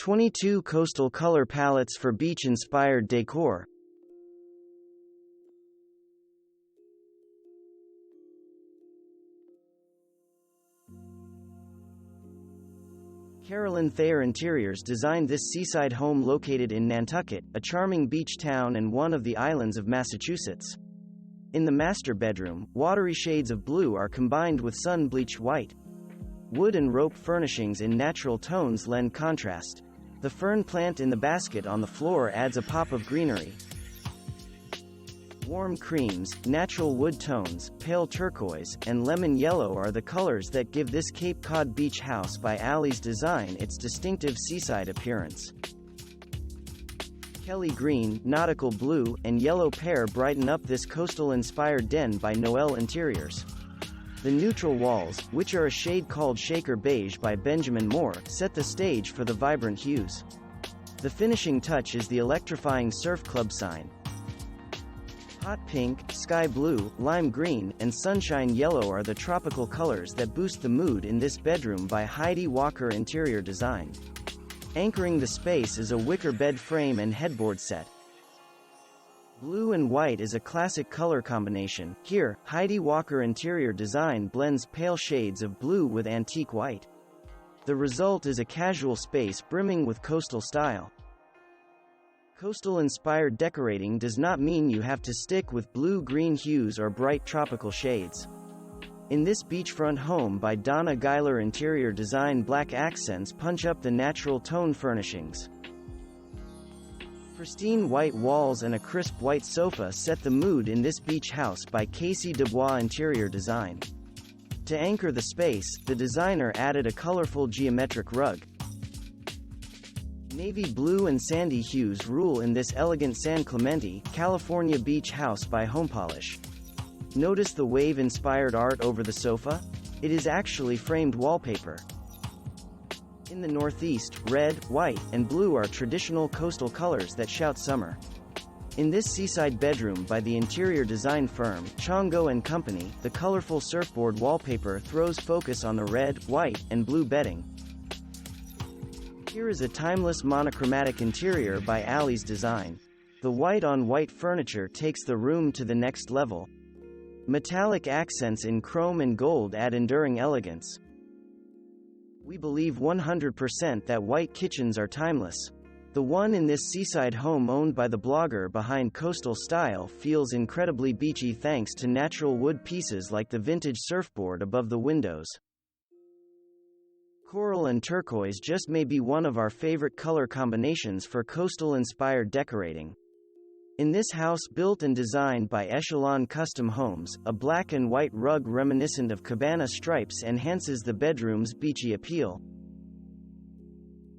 22 coastal color palettes for beach-inspired decor. Carolyn Thayer Interiors designed this seaside home located in Nantucket, a charming beach town and one of the islands of Massachusetts. In the master bedroom, watery shades of blue are combined with sun-bleached white. Wood and rope furnishings in natural tones lend contrast. The fern plant in the basket on the floor adds a pop of greenery. Warm creams, natural wood tones, pale turquoise, and lemon yellow are the colors that give this Cape Cod beach house by Alley's design its distinctive seaside appearance. Kelly green, nautical blue, and yellow pear brighten up this coastal-inspired den by Noel Interiors. The neutral walls, which are a shade called Shaker Beige by Benjamin Moore, set the stage for the vibrant hues. The finishing touch is the electrifying surf club sign. Hot pink, sky blue, lime green, and sunshine yellow are the tropical colors that boost the mood in this bedroom by Heidi Walker Interior Design. Anchoring the space is a wicker bed frame and headboard set. Blue and white is a classic color combination. Here, Heidi Walker Interior Design blends pale shades of blue with antique white. The result is a casual space brimming with coastal style. Coastal-inspired decorating does not mean you have to stick with blue-green hues or bright tropical shades. In this beachfront home by Donna Geiler Interior Design, black accents punch up the natural tone furnishings. Pristine white walls and a crisp white sofa set the mood in this beach house by Casey Dubois Interior Design. To anchor the space, the designer added a colorful geometric rug. Navy blue and sandy hues rule in this elegant San Clemente, California beach house by Home Polish. Notice the wave-inspired art over the sofa? It is actually framed wallpaper. In the Northeast, red, white, and blue are traditional coastal colors that shout summer. In this seaside bedroom by the interior design firm, Chongo & Company, the colorful surfboard wallpaper throws focus on the red, white, and blue bedding. Here is a timeless monochromatic interior by Alley's Design. The white-on-white furniture takes the room to the next level. Metallic accents in chrome and gold add enduring elegance. We believe 100% that white kitchens are timeless. The one in this seaside home owned by the blogger behind Coastal Style feels incredibly beachy thanks to natural wood pieces like the vintage surfboard above the windows. Coral and turquoise just may be one of our favorite color combinations for coastal-inspired decorating. In this house built and designed by Echelon Custom Homes, a black and white rug reminiscent of cabana stripes enhances the bedroom's beachy appeal.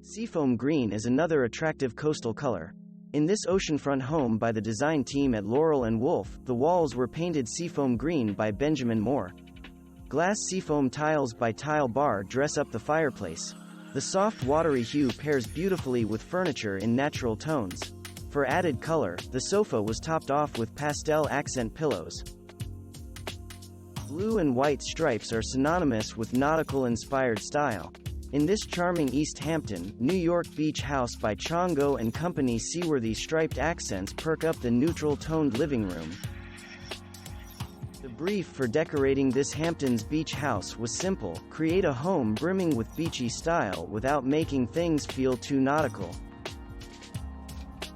Seafoam green is another attractive coastal color. In this oceanfront home by the design team at Laurel & Wolf, the walls were painted seafoam green by Benjamin Moore. Glass seafoam tiles by Tile Bar dress up the fireplace. The soft watery hue pairs beautifully with furniture in natural tones. For added color, the sofa was topped off with pastel accent pillows. Blue and white stripes are synonymous with nautical-inspired style. In this charming East Hampton, New York beach house by Chongo & Company, Seaworthy striped accents perk up the neutral-toned living room. The brief for decorating this Hamptons beach house was simple: create a home brimming with beachy style without making things feel too nautical.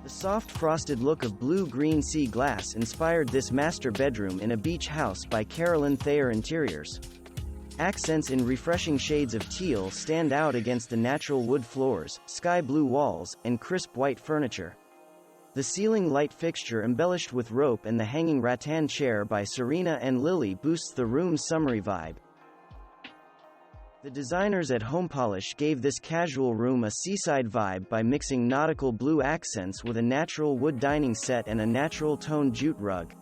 The soft frosted look of blue-green sea glass inspired this master bedroom in a beach house by Carolyn Thayer Interiors. Accents in refreshing shades of teal stand out against the natural wood floors, sky blue walls, and crisp white furniture. The ceiling light fixture embellished with rope and the hanging rattan chair by Serena and Lily boosts the room's summery vibe. The designers at Home Polish gave this casual room a seaside vibe by mixing nautical blue accents with a natural wood dining set and a natural toned jute rug.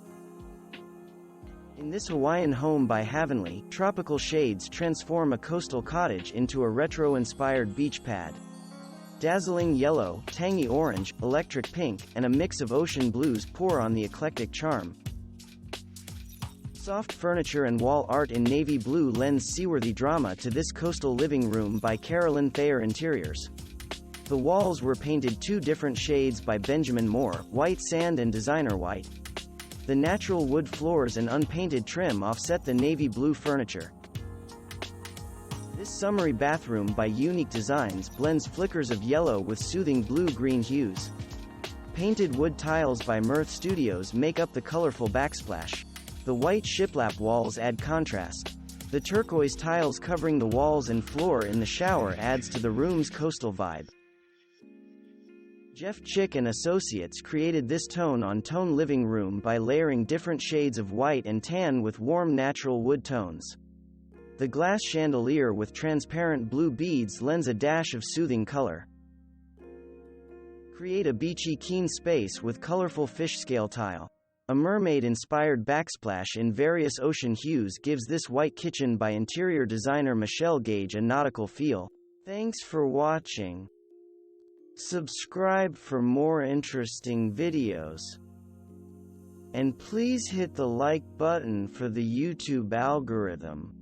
In this Hawaiian home by Havenly, tropical shades transform a coastal cottage into a retro-inspired beach pad. Dazzling yellow, tangy orange, electric pink, and a mix of ocean blues pour on the eclectic charm. Soft furniture and wall art in navy blue lends seaworthy drama to this coastal living room by Carolyn Thayer Interiors. The walls were painted 2 different shades by Benjamin Moore, white sand and designer white. The natural wood floors and unpainted trim offset the navy blue furniture. This summery bathroom by Unique Designs blends flickers of yellow with soothing blue-green hues. Painted wood tiles by Mirth Studios make up the colorful backsplash. The white shiplap walls add contrast. The turquoise tiles covering the walls and floor in the shower adds to the room's coastal vibe. Jeff Chick and Associates created this tone-on-tone living room by layering different shades of white and tan with warm natural wood tones. The glass chandelier with transparent blue beads lends a dash of soothing color. Create a beachy keen space with colorful fish scale tile. A mermaid-inspired backsplash in various ocean hues gives this white kitchen by interior designer Michelle Gage a nautical feel. Thanks for watching. Subscribe for more interesting videos. And please hit the like button for the YouTube algorithm.